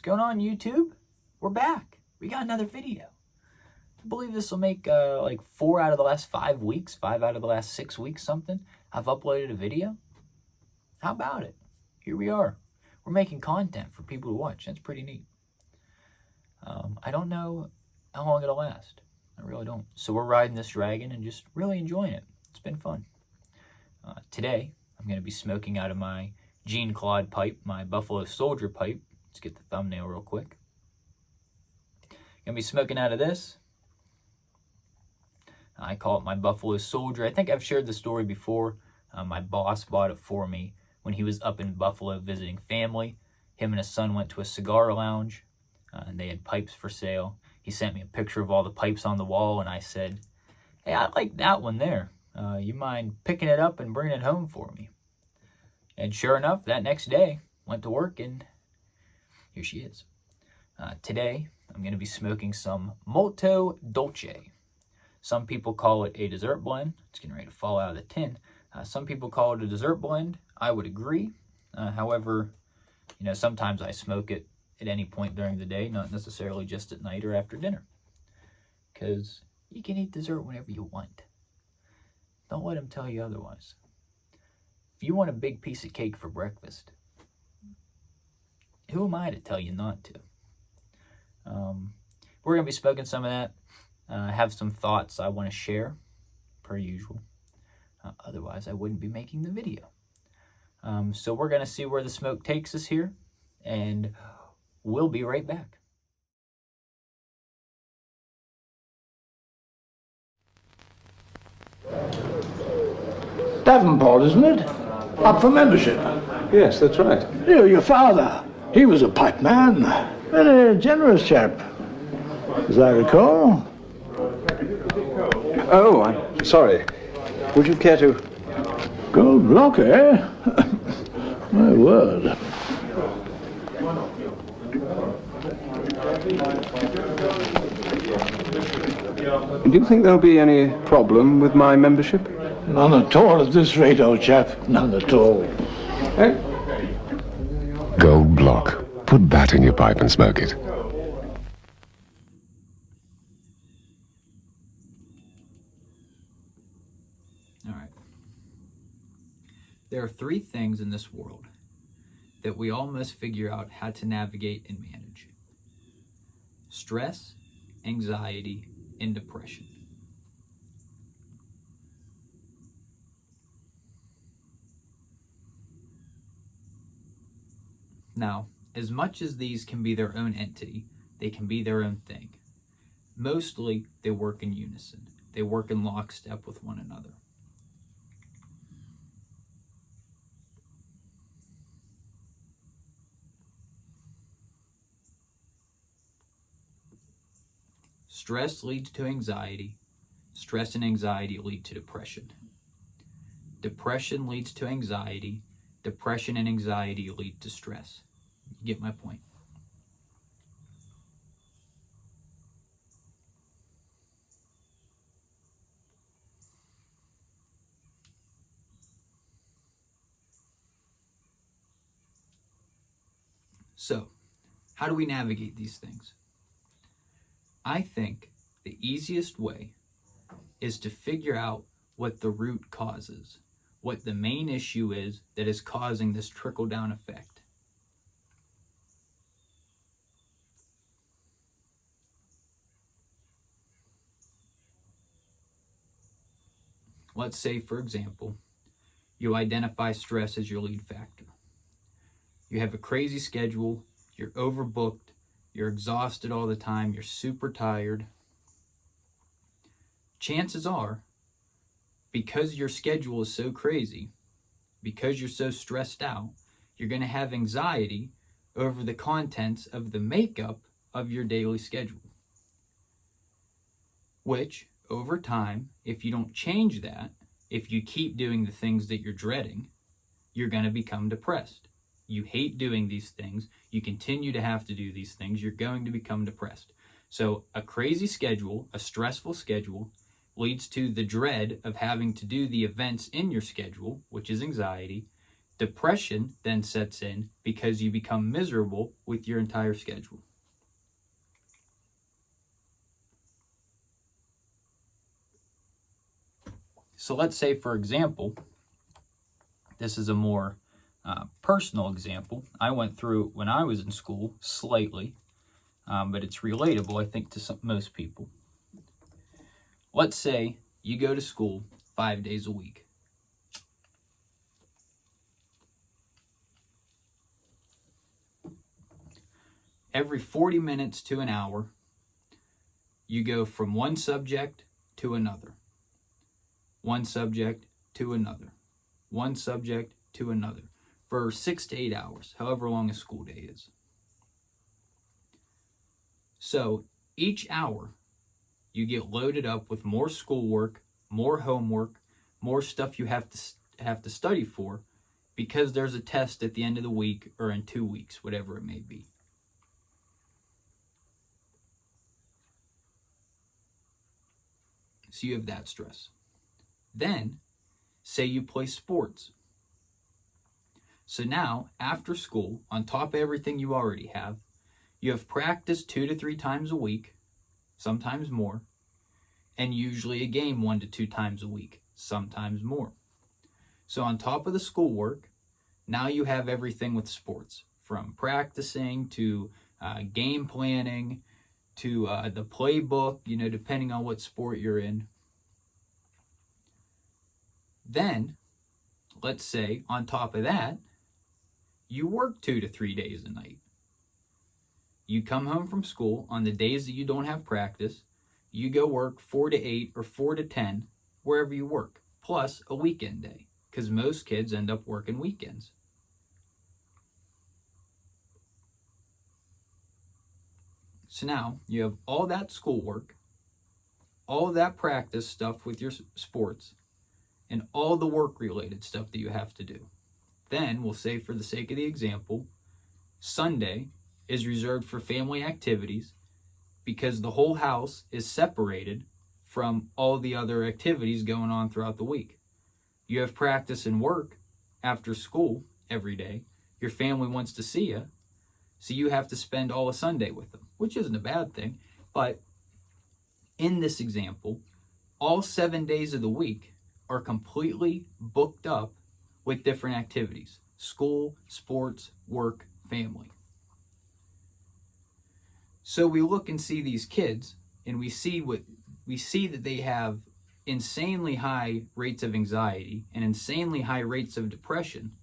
What's going on, YouTube? We're back. We got another video. I believe this will make like 4 out of the last 5 weeks, 5 out of the last 6 weeks, something. I've uploaded a video. How about it? Here we are. We're making content for people to watch. That's pretty neat. I don't know how long it'll last. I really don't. So we're riding this dragon and just really enjoying it. It's been fun. Today, I'm going to be smoking out of my Jean Claude pipe, my Buffalo Soldier pipe. Let's get the thumbnail real quick. Going to be smoking out of this. I call it my Buffalo Soldier. I think I've shared the story before. My boss bought it for me when he was up in Buffalo visiting family. Him and his son went to a cigar lounge, and they had pipes for sale. He sent me a picture of all the pipes on the wall, and I said, "Hey, I like that one there. You mind picking it up and bringing it home for me?" And sure enough, that next day, went to work, and here she is. Today, I'm going to be smoking some Molto Dolce. Some people call it a dessert blend. It's getting ready to fall out of the tin. Some people call it a dessert blend. I would agree. However, sometimes I smoke it at any point during the day, not necessarily just at night or after dinner. Because you can eat dessert whenever you want. Don't let them tell you otherwise. If you want a big piece of cake for breakfast, who am I to tell you not to? We're going to be smoking some of that. I have some thoughts I want to share, per usual. Otherwise, I wouldn't be making the video. So we're going to see where the smoke takes us here, and we'll be right back. Davenport, isn't it? Up for membership. Yes, that's right. Your father, he was a pipe man. Very generous chap, as I recall. Oh, I'm sorry. Would you care to... Gold block, eh? My word. Do you think there'll be any problem with my membership? None at all at this rate, old chap. None at all. Eh? Gold block. Put that in your pipe and smoke it. All right. There are 3 things in this world that we all must figure out how to navigate and manage: stress, anxiety, and depression. Now, as much as these can be their own entity, they can be their own thing. Mostly, they work in unison. They work in lockstep with one another. Stress leads to anxiety. Stress and anxiety lead to depression. Depression leads to anxiety. Depression and anxiety lead to stress. You get my point. So, how do we navigate these things? I think the easiest way is to figure out what the root cause is, what the main issue is that is causing this trickle-down effect. Let's say, for example, you identify stress as your lead factor. You have a crazy schedule, you're overbooked, you're exhausted all the time, you're super tired. Chances are, because your schedule is so crazy, because you're so stressed out, you're going to have anxiety over the contents of the makeup of your daily schedule. Which, over time, if you don't change that, if you keep doing the things that you're dreading, you're going to become depressed. You hate doing these things. You continue to have to do these things. You're going to become depressed. So a crazy schedule, a stressful schedule, leads to the dread of having to do the events in your schedule, which is anxiety, Depression then sets in because you become miserable with your entire schedule. So let's say, for example, this is a more personal example. I went through when I was in school slightly, but it's relatable, I think, to most people. Let's say you go to school 5 days a week. Every 40 minutes to an hour, you go from one subject to another. One subject to another. One subject to another. For 6 to 8 hours, however long a school day is. So each hour, you get loaded up with more schoolwork, more homework, more stuff you have to study for, because there's a test at the end of the week or in 2 weeks, whatever it may be. So you have that stress. Then, say you play sports. So now, after school, on top of everything you already have, you have practice 2 to 3 times a week, sometimes more, and usually a game 1 to 2 times a week, sometimes more. So on top of the schoolwork, now you have everything with sports, from practicing to game planning to the playbook, depending on what sport you're in. Then, let's say, on top of that, you work 2 to 3 days a night. You come home from school on the days that you don't have practice, you go work 4 to 8 or 4 to 10, wherever you work, plus a weekend day, because most kids end up working weekends. So now, you have all that schoolwork, all that practice stuff with your sports, and all the work-related stuff that you have to do. Then, we'll say for the sake of the example, Sunday is reserved for family activities because the whole house is separated from all the other activities going on throughout the week. You have practice and work after school every day. Your family wants to see you, so you have to spend all of Sunday with them, which isn't a bad thing. But in this example, all 7 days of the week are completely booked up with different activities: school, sports, work, family. So we look and see these kids, and we see that they have insanely high rates of anxiety and insanely high rates of depression,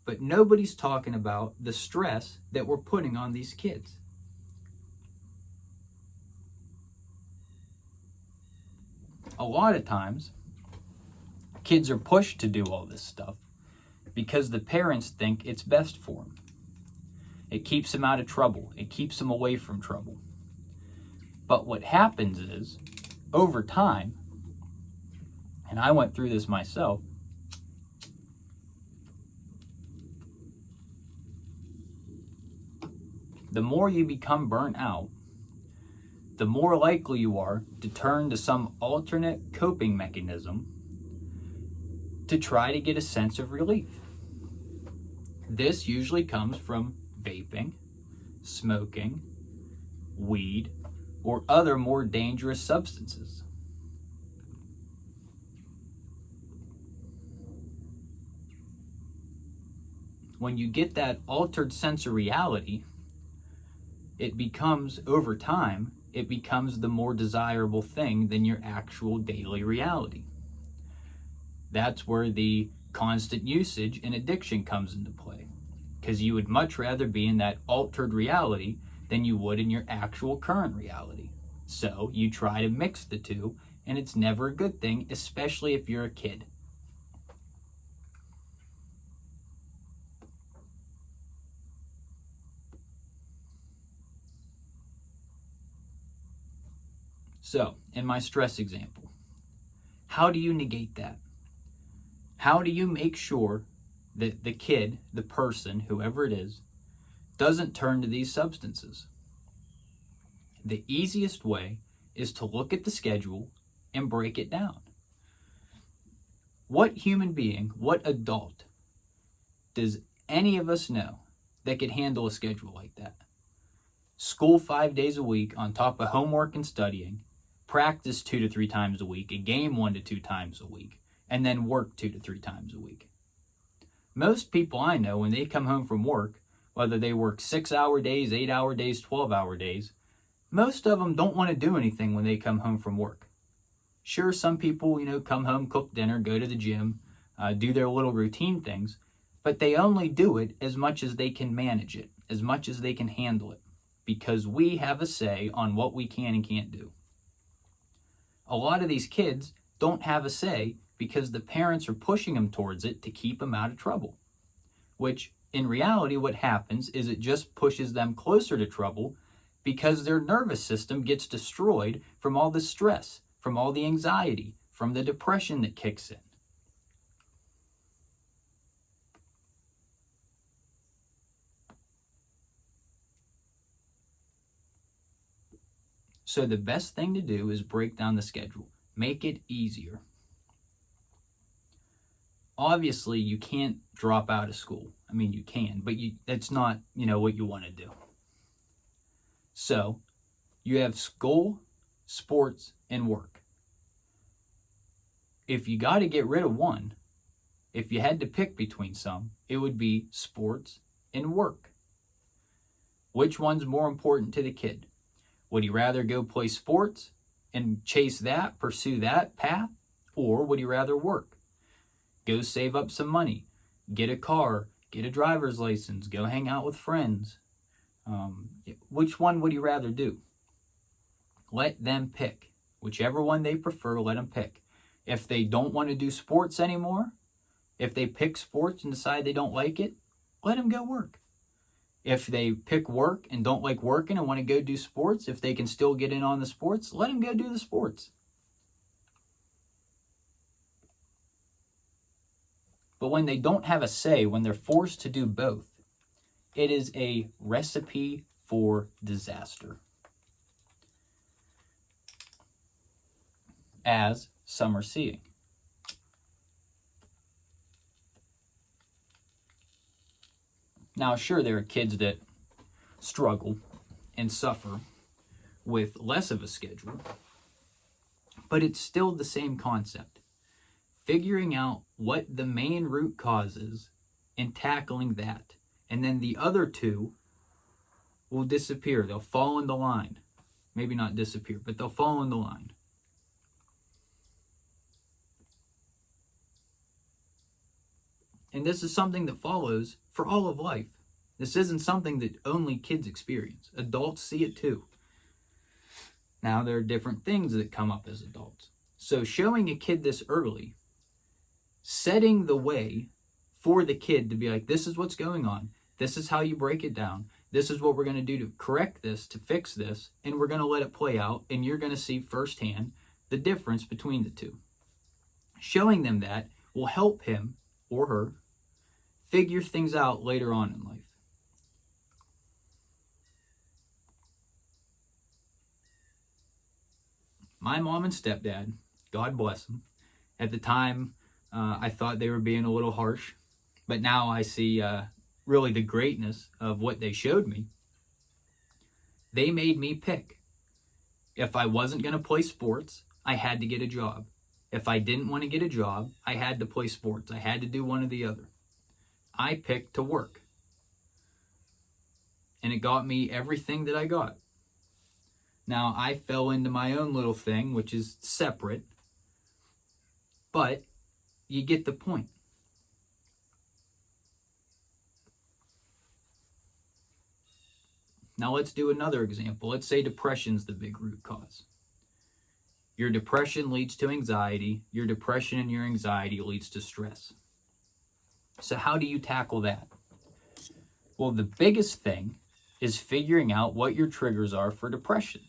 but nobody's talking about the stress that we're putting on these kids. A lot of times, kids are pushed to do all this stuff because the parents think it's best for them. It keeps them out of trouble. It keeps them away from trouble. But what happens is, over time, and I went through this myself, the more you become burnt out, the more likely you are to turn to some alternate coping mechanism to try to get a sense of relief. This usually comes from vaping, smoking, weed, or other more dangerous substances. When you get that altered sense of reality, it becomes, over time, it becomes the more desirable thing than your actual daily reality. That's where the constant usage and addiction comes into play, because you would much rather be in that altered reality than you would in your actual current reality. So you try to mix the two, and it's never a good thing, especially if you're a kid. So, in my stress example, how do you negate that? How do you make sure that the kid, the person, whoever it is, doesn't turn to these substances? The easiest way is to look at the schedule and break it down. What human being, what adult does any of us know that could handle a schedule like that? School 5 days a week on top of homework and studying, practice 2 to 3 times a week, a game 1 to 2 times a week, and then work 2 to 3 times a week. Most people I know, when they come home from work, whether they work 6-hour days, 8-hour days, 12-hour days, most of them don't want to do anything when they come home from work. Sure, some people, come home, cook dinner, go to the gym, do their little routine things, but they only do it as much as they can manage it, as much as they can handle it, because we have a say on what we can and can't do. A lot of these kids don't have a say because the parents are pushing them towards it to keep them out of trouble, which in reality what happens is it just pushes them closer to trouble because their nervous system gets destroyed from all the stress, from all the anxiety, from the depression that kicks in. So the best thing to do is break down the schedule. Make it easier. Obviously, you can't drop out of school. I mean, you can, but that's not, what you want to do. So, you have school, sports, and work. If you got to get rid of one, if you had to pick between some, it would be sports and work. Which one's more important to the kid? Would he rather go play sports and chase that, pursue that path? Or would he rather work? Go save up some money, get a car, get a driver's license, go hang out with friends. Which one would he rather do? Let them pick. Whichever one they prefer, let them pick. If they don't want to do sports anymore, if they pick sports and decide they don't like it, let them go work. If they pick work and don't like working and want to go do sports, if they can still get in on the sports, let them go do the sports. But when they don't have a say, when they're forced to do both, it is a recipe for disaster. As some are seeing. Now, sure, there are kids that struggle and suffer with less of a schedule, but it's still the same concept. Figuring out what the main root cause is and tackling that. And then the other two will disappear. They'll fall in the line. Maybe not disappear, but they'll fall in the line. And this is something that follows for all of life. This isn't something that only kids experience. Adults see it too. Now, there are different things that come up as adults. So showing a kid this early, setting the way for the kid to be like, this is what's going on. This is how you break it down. This is what we're going to do to correct this, to fix this, and we're going to let it play out, and you're going to see firsthand the difference between the two. Showing them that will help him or her figure things out later on in life. My mom and stepdad, God bless them, at the time I thought they were being a little harsh, but now I see really the greatness of what they showed me. They made me pick. If I wasn't going to play sports, I had to get a job. If I didn't want to get a job, I had to play sports. I had to do one or the other. I picked to work. And it got me everything that I got. Now, I fell into my own little thing, which is separate. But you get the point. Now let's do another example. Let's say depression's the big root cause. Your depression leads to anxiety. Your depression and your anxiety leads to stress. So how do you tackle that? Well, the biggest thing is figuring out what your triggers are for depression.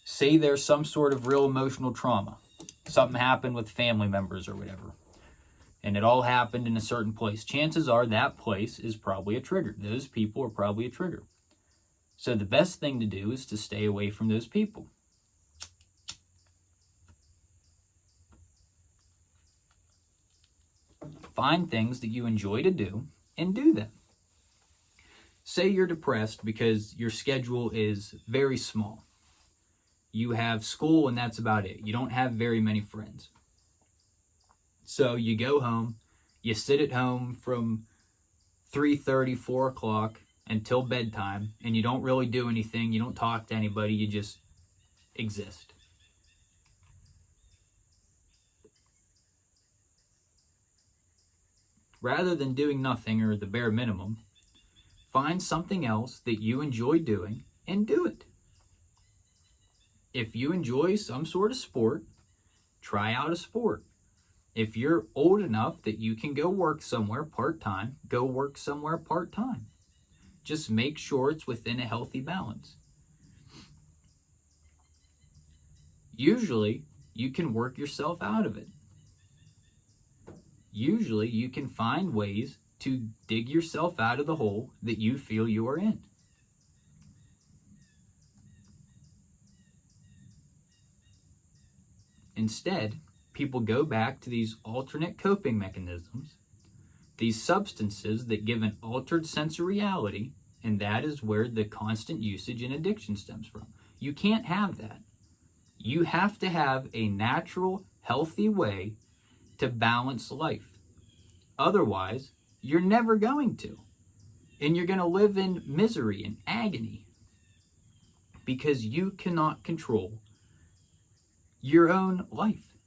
Say there's some sort of real emotional trauma. Something happened with family members or whatever. And it all happened in a certain place. Chances are that place is probably a trigger. Those people are probably a trigger. So the best thing to do is to stay away from those people. Find things that you enjoy to do and do them. Say you're depressed because your schedule is very small. You have school and that's about it. You don't have very many friends. So you go home, you sit at home from 3:30, 4 o'clock until bedtime, and you don't really do anything. You don't talk to anybody. You just exist. Rather than doing nothing or the bare minimum, find something else that you enjoy doing and do it. If you enjoy some sort of sport, try out a sport. If you're old enough that you can go work somewhere part-time, go work somewhere part-time. Just make sure it's within a healthy balance. Usually, you can work yourself out of it. Usually, you can find ways to dig yourself out of the hole that you feel you are in. Instead, people go back to these alternate coping mechanisms, these substances that give an altered sense of reality, and that is where the constant usage and addiction stems from. You can't have that. You have to have a natural, healthy way to balance life. Otherwise, you're never going to. And you're going to live in misery and agony because you cannot control your own life.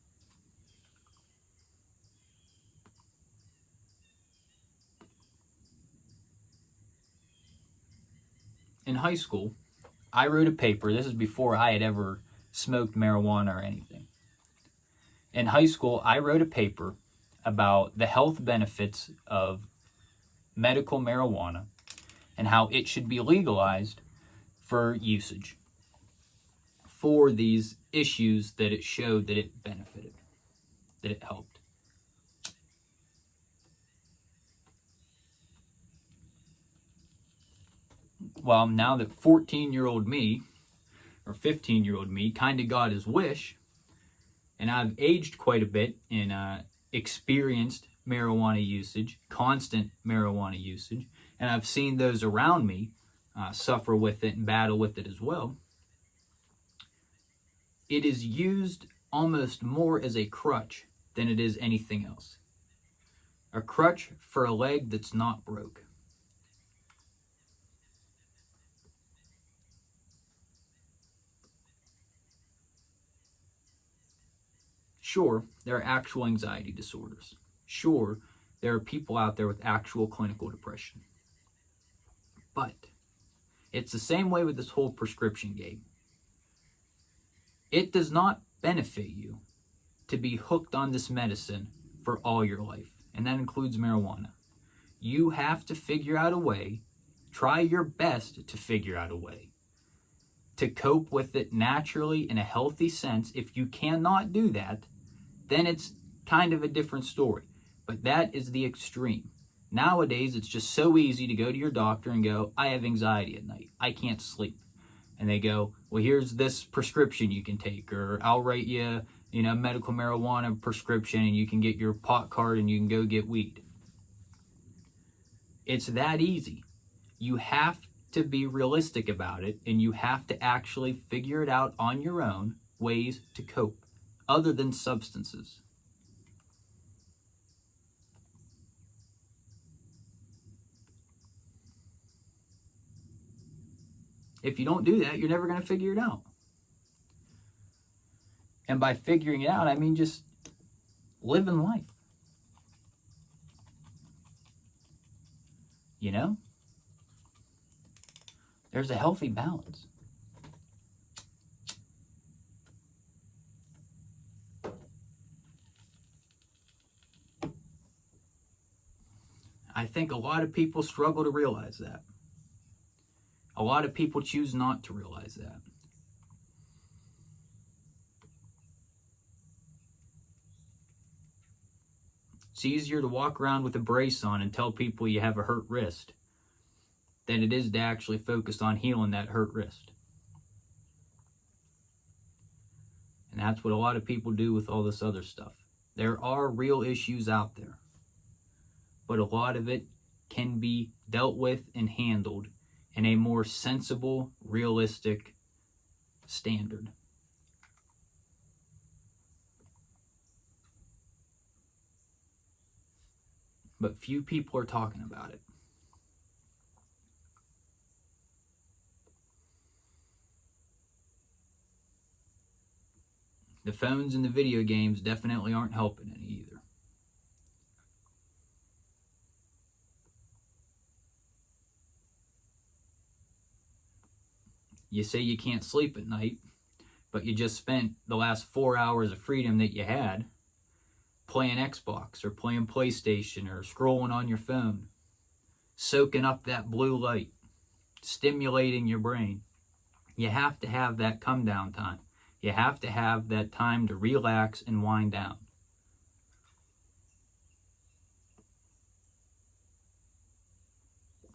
In high school, I wrote a paper. This is before I had ever smoked marijuana or anything. In high school, I wrote a paper about the health benefits of medical marijuana and how it should be legalized for usage for these issues that it showed that it benefited, that it helped. Well, now that 14-year-old me, or 15-year-old me, kind of got his wish, and I've aged quite a bit and experienced marijuana usage, constant marijuana usage, and I've seen those around me suffer with it and battle with it as well. It is used almost more as a crutch than it is anything else. A crutch for a leg that's not broke. Sure, there are actual anxiety disorders. Sure, there are people out there with actual clinical depression. But it's the same way with this whole prescription game. It does not benefit you to be hooked on this medicine for all your life, and that includes marijuana. You have to figure out a way, try your best to figure out a way to cope with it naturally in a healthy sense. If you cannot do that, then it's kind of a different story. But that is the extreme. Nowadays, it's just so easy to go to your doctor and go, I have anxiety at night. I can't sleep. And they go, well, here's this prescription you can take, or I'll write you, medical marijuana prescription, and you can get your pot card and you can go get weed. It's that easy. You have to be realistic about it, and you have to actually figure it out on your own, ways to cope, other than substances. If you don't do that, you're never going to figure it out. And by figuring it out, I mean just living life. There's a healthy balance. I think a lot of people struggle to realize that. A lot of people choose not to realize that. It's easier to walk around with a brace on and tell people you have a hurt wrist than it is to actually focus on healing that hurt wrist. And that's what a lot of people do with all this other stuff. There are real issues out there. but a lot of it can be dealt with and handled in a more sensible, realistic standard. But few people are talking about it. The phones and the video games definitely aren't helping any either. You say you can't sleep at night, but you just spent the last 4 hours of freedom that you had playing Xbox or playing PlayStation or scrolling on your phone, soaking up that blue light, stimulating your brain. You have to have that come down time. You have to have that time to relax and wind down.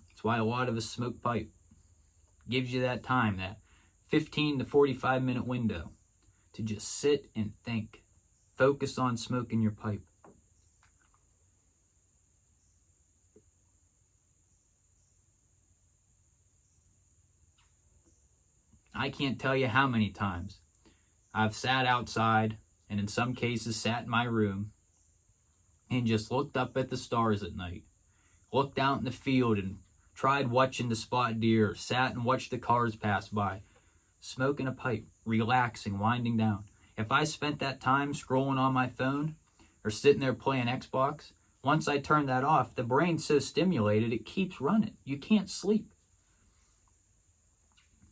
That's why a lot of us smoke pipe. Gives you that time, that 15 to 45 minute window to just sit and think. Focus on smoking your pipe. I can't tell you how many times I've sat outside, and in some cases sat in my room and just looked up at the stars at night, looked out in the field and tried watching the spot deer, or sat and watched the cars pass by, smoking a pipe, relaxing, winding down. If I spent that time scrolling on my phone or sitting there playing Xbox, once I turn that off, the brain's so stimulated it keeps running. You can't sleep.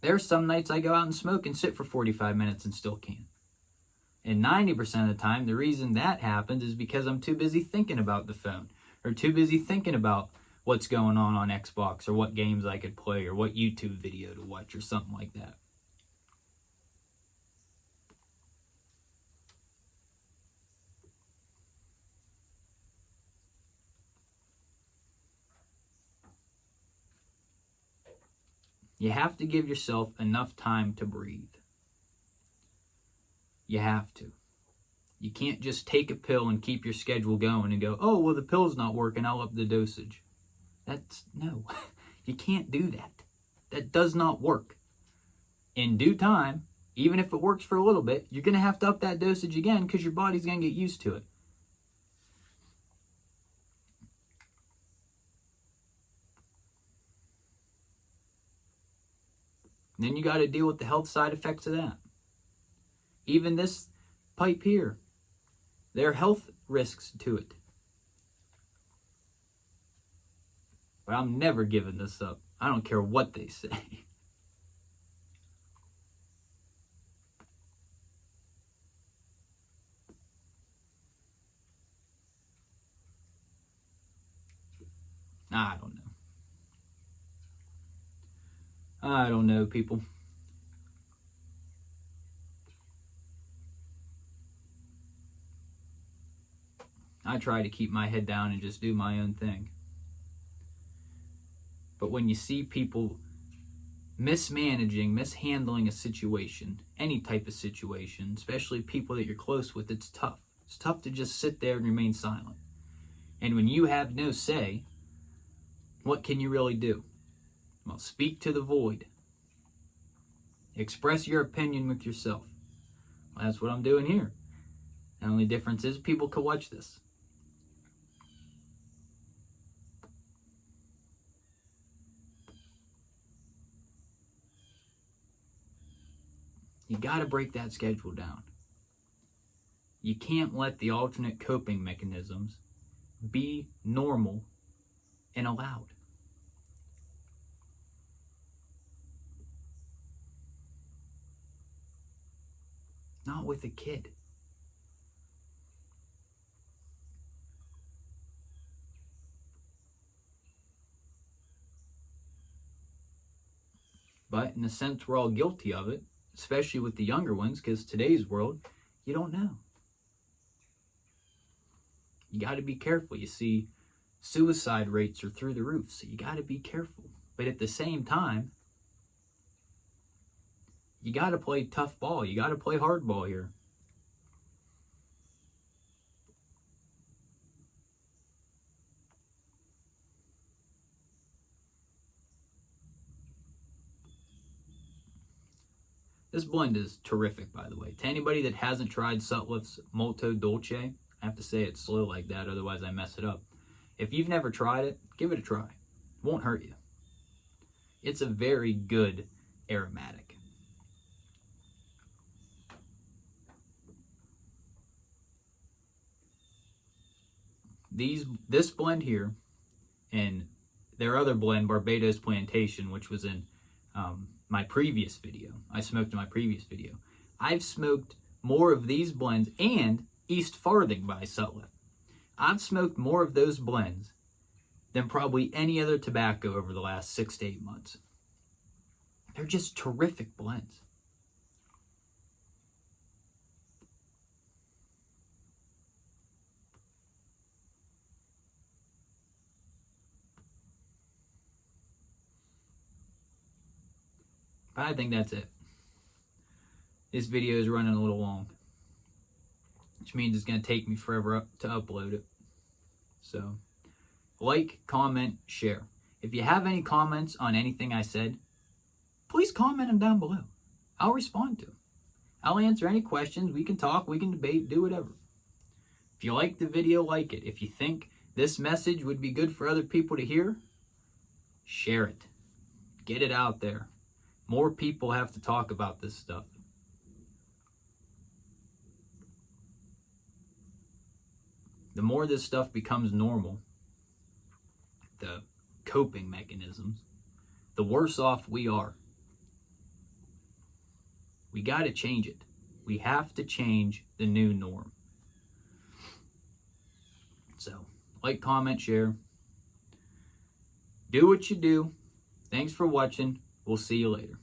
There's some nights I go out and smoke and sit for 45 minutes and still can't. And 90% of the time, the reason that happens is because I'm too busy thinking about the phone, or too busy thinking about what's going on Xbox, or what games I could play, or what YouTube video to watch, or something like that. You have to give yourself enough time to breathe. You have to. You can't just take a pill and keep your schedule going and go, oh, well, the pill's not working, I'll up the dosage. No, you can't do that. That does not work. In due time, even if it works for a little bit, you're going to have to up that dosage again because your body's going to get used to it. And then you got to deal with the health side effects of that. Even this pipe here, there are health risks to it. But I'm never giving this up. I don't care what they say. I don't know. I don't know, people. I try to keep my head down and just do my own thing. But when you see people mishandling a situation, any type of situation, especially people that you're close with, it's tough. It's tough to just sit there and remain silent. And when you have no say, what can you really do? Well, speak to the void. Express your opinion with yourself. Well, that's what I'm doing here. The only difference is people can watch this. You got to break that schedule down. You can't let the alternate coping mechanisms be normal and allowed. Not with a kid. But in a sense, we're all guilty of it, especially with the younger ones, because today's world, you don't know. You got to be careful. You see, suicide rates are through the roof, so you got to be careful. But at the same time, you got to play tough ball. You got to play hard ball here. This blend is terrific, by the way. To anybody that hasn't tried Sutliff's Molto Dolce, I have to say it's slow like that, otherwise I mess it up. If you've never tried it, give it a try. It won't hurt you. It's a very good aromatic. This blend here and their other blend, Barbados Plantation, which was in my previous video. I smoked in my previous video. I've smoked more of these blends and East Farthing by Sutliff. I've smoked more of those blends than probably any other tobacco over the last 6 to 8 months. They're just terrific blends. But I think that's it. This video is running a little long, which means it's going to take me forever to upload it. So, like, comment, share. If you have any comments on anything I said, please comment them down below. I'll respond to them. I'll answer any questions. We can talk, we can debate, do whatever. If you like the video, like it. If you think this message would be good for other people to hear, share it. Get it out there. More people have to talk about this stuff. The more this stuff becomes normal, the coping mechanisms, the worse off we are. We got to change it. We have to change the new norm. So, like, comment, share. Do what you do. Thanks for watching. We'll see you later.